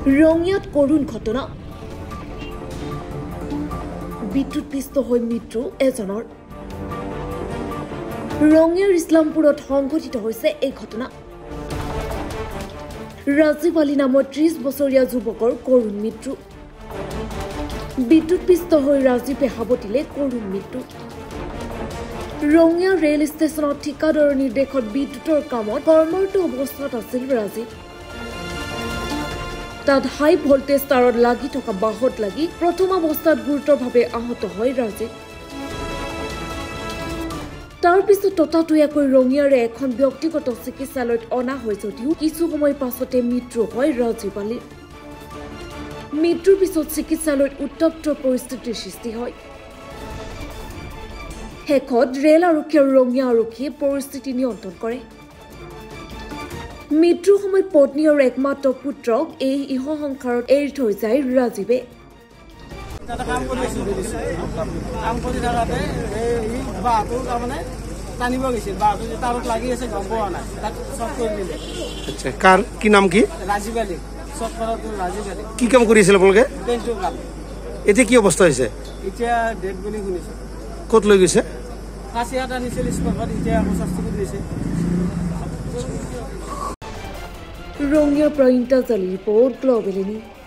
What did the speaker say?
ৰঙিয়াত কৰুণ ঘটনা বিদ্যুৎপৃষ্ট হৈ মৃত্যু এজনৰ ৰঙিয়াৰ ইছলামপুৰত সংঘটিত হৈছে এই ঘটনা ৰাজীৱ আলী নামৰ 30 বছৰীয়া যুৱকৰ কৰুণ মৃত্যু বিদ্যুৎপৃষ্ট হৈ ৰাজীৱে হাবতিলে কৰুণ মৃত্যু ৰঙিয়া ৰেল ষ্টেচনত ঠিকাদাৰৰ নিৰ্দেশত বিদ্যুতৰ কামত কৰ্মৰত অৱস্থাত আছিল ৰাজীৱ তাত হাই ভোল্টেজ তাৰত লাগি থকা বাহত লাগি প্ৰথম অৱস্থাত গুৰুতৰভাৱে আহত হয় ৰাজীৱ তাৰ পিছত ততাতৈয়াকৈ ৰঙিয়াৰে এখন ব্যক্তিগত চিকিৎসালয়ত অনা হয় যদিও কিছু সময় পাছতে মৃত্যু হয় ৰাজীৱ আলীৰ মৃত্যুৰ পিছত চিকিৎসালয়ত উত্তপ্ত পৰিস্থিতিৰ সৃষ্টি হয় শেষত ৰেল আৰক্ষী আৰু ৰঙিয়া আৰক্ষীয়ে পৰিস্থিতি নিয়ন্ত্ৰণ কৰে মৃত্যুৰ সময়ত পত্নী আৰু একমাত্ৰ পুত্ৰক এই ইহসংসাৰত এৰি থৈ যায় ৰাজীৱে কি নাম কি কি কাম কৰিছিল আপোনালোকে এতিয়া কি অৱস্থা হৈছে এতিয়া ডেড বুলি শুনিছো ক'ত লৈ গৈছে কাছিয়াত আনিছিল স্পটত এতিয়া শাস্তি দিছে ৰঙিয়াৰ পৰা ইন্টাজালি ৰিপৰ্ট গ্লোবেল নিউজ